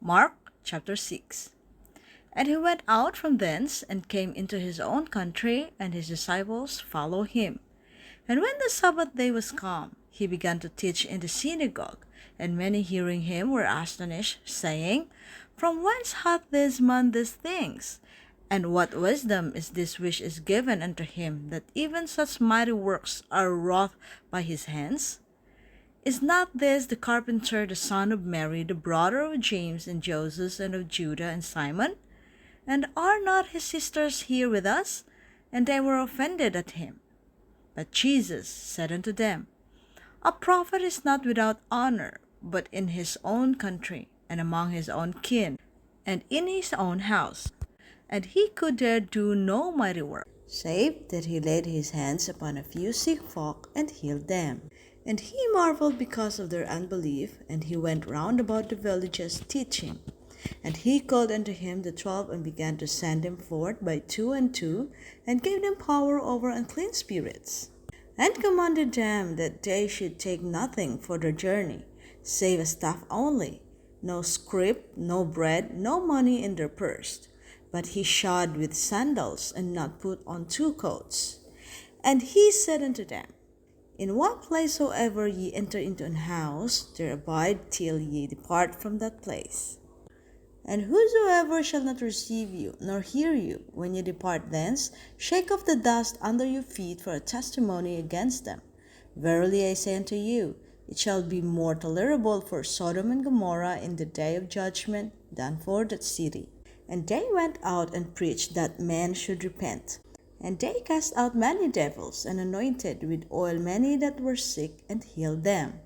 Mark chapter 6. And he went out from thence, and came into his own country, and his disciples followed him. And when the Sabbath day was come, he began to teach in the synagogue. And many hearing him were astonished, saying, From whence hath this man these things? And what wisdom is this which is given unto him, that even such mighty works are wrought by his hands? Is not this the carpenter, the son of Mary, the brother of James and Joseph, and of Judah and Simon? And are not his sisters here with us? And they were offended at him. But Jesus said unto them, A prophet is not without honor, but in his own country, and among his own kin, and in his own house. And he could there do no mighty work, save that he laid his hands upon a few sick folk, and healed them. And he marveled because of their unbelief, and he went round about the villages teaching. And he called unto him the 12, and began to send them forth by two and two, and gave them power over unclean spirits, and commanded them that they should take nothing for their journey, save a staff only, no scrip, no bread, no money in their purse, but he shod with sandals, and not put on two coats. And he said unto them, In what place soever ye enter into an house, there abide till ye depart from that place. And whosoever shall not receive you, nor hear you, when ye depart thence, shake off the dust under your feet for a testimony against them. Verily I say unto you, it shall be more tolerable for Sodom and Gomorrah in the day of judgment than for that city. And they went out and preached that men should repent. And they cast out many devils, and anointed with oil many that were sick, and healed them.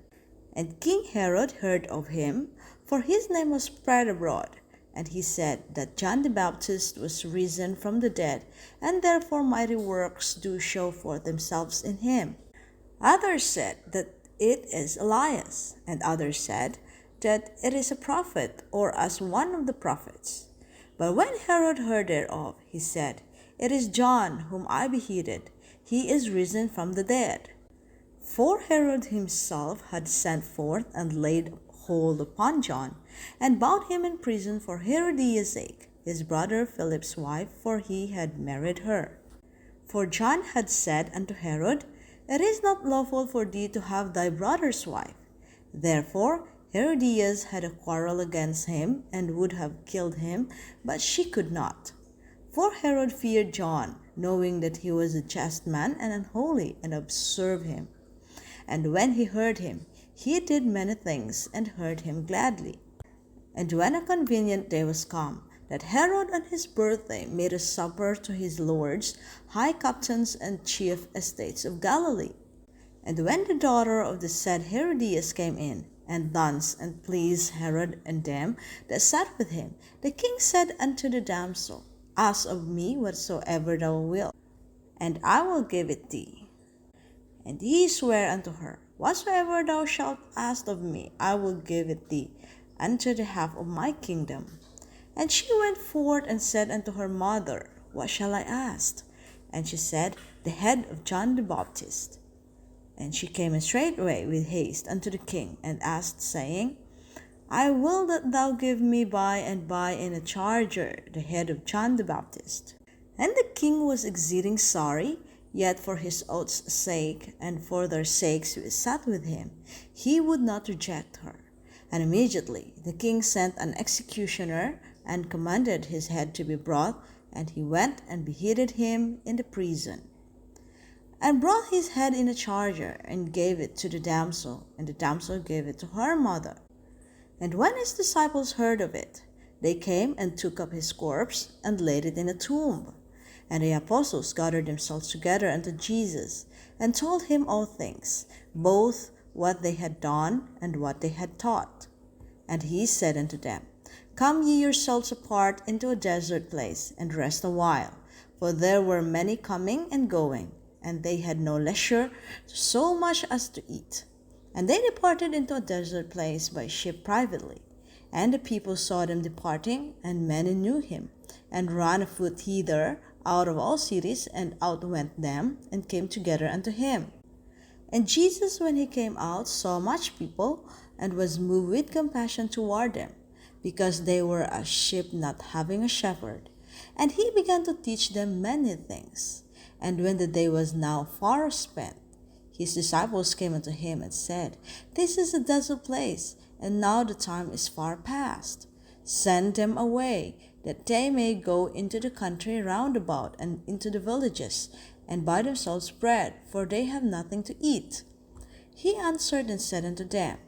And King Herod heard of him, for his name was spread abroad. And he said that John the Baptist was risen from the dead, and therefore mighty works do show forth themselves in him. Others said that it is Elias, and others said that it is a prophet, or as one of the prophets. But when Herod heard thereof, he said, It is John whom I beheaded. He is risen from the dead. For Herod himself had sent forth and laid hold upon John, and bound him in prison for Herodias' sake, his brother Philip's wife, for he had married her. For John had said unto Herod, It is not lawful for thee to have thy brother's wife. Therefore Herodias had a quarrel against him, and would have killed him, but she could not. For Herod feared John, knowing that he was a just man and unholy, and observed him. And when he heard him, he did many things, and heard him gladly. And when a convenient day was come, that Herod on his birthday made a supper to his lords, high captains, and chief estates of Galilee. And when the daughter of the said Herodias came in, and danced, and pleased Herod and them that sat with him, the king said unto the damsel, Ask of me whatsoever thou wilt, and I will give it thee. And he sware unto her, Whatsoever thou shalt ask of me, I will give it thee, unto the half of my kingdom. And she went forth and said unto her mother, What shall I ask? And she said, The head of John the Baptist. And she came straightway with haste unto the king, and asked, saying, I will that thou give me by and by in a charger the head of John the Baptist. And the king was exceeding sorry, yet for his oath's sake, and for their sakes which sat with him, he would not reject her. And immediately the king sent an executioner, and commanded his head to be brought, and he went and beheaded him in the prison, and brought his head in a charger, and gave it to the damsel, and the damsel gave it to her mother. And when his disciples heard of it, they came and took up his corpse, and laid it in a tomb. And the apostles gathered themselves together unto Jesus, and told him all things, both what they had done, and what they had taught. And he said unto them, Come ye yourselves apart into a desert place, and rest a while. For there were many coming and going, and they had no leisure so much as to eat. And they departed into a desert place by ship privately. And the people saw them departing, and many knew him, and ran afoot thither out of all cities, and outwent them, and came together unto him. And Jesus, when he came out, saw much people, and was moved with compassion toward them, because they were as sheep not having a shepherd. And he began to teach them many things. And when the day was now far spent, his disciples came unto him and said, This is a desert place, and now the time is far past. Send them away, that they may go into the country round about and into the villages, and buy themselves bread, for they have nothing to eat. He answered and said unto them,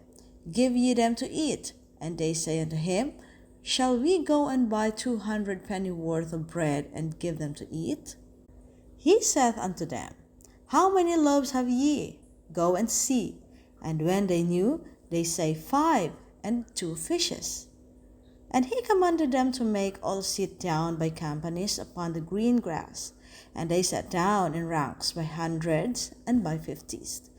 Give ye them to eat. And they say unto him, Shall we go and buy 200 penny worth of bread, and give them to eat? He saith unto them, How many loaves have ye? Go and see. And when they knew, they say, 5, and 2 fishes. And he commanded them to make all sit down by companies upon the green grass. And they sat down in ranks by hundreds and by fifties.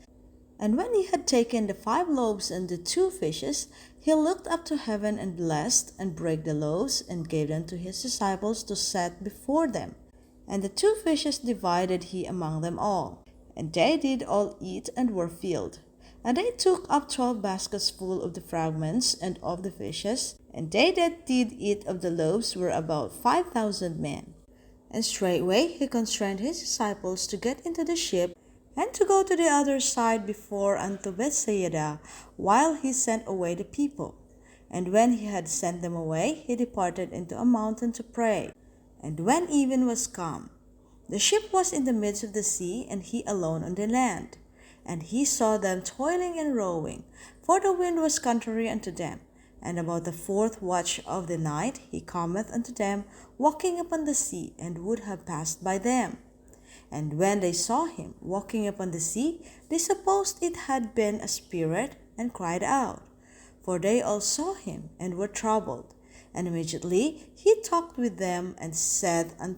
And when he had taken the 5 loaves and the 2 fishes, he looked up to heaven and blessed, and brake the loaves, and gave them to his disciples to set before them. And the 2 fishes divided he among them all. And they did all eat, and were filled. And they took up 12 baskets full of the fragments and of the fishes. And they that did eat of the loaves were about 5,000 men. And straightway he constrained his disciples to get into the ship, and to go to the other side before unto Bethsaida, while he sent away the people. And when he had sent them away, he departed into a mountain to pray. And when even was come, the ship was in the midst of the sea, and he alone on the land. And he saw them toiling and rowing, for the wind was contrary unto them. And about the 4th watch of the night he cometh unto them, walking upon the sea, and would have passed by them. And when they saw him walking upon the sea, they supposed it had been a spirit, and cried out. For they all saw him, and were troubled. And immediately he talked with them, and said unto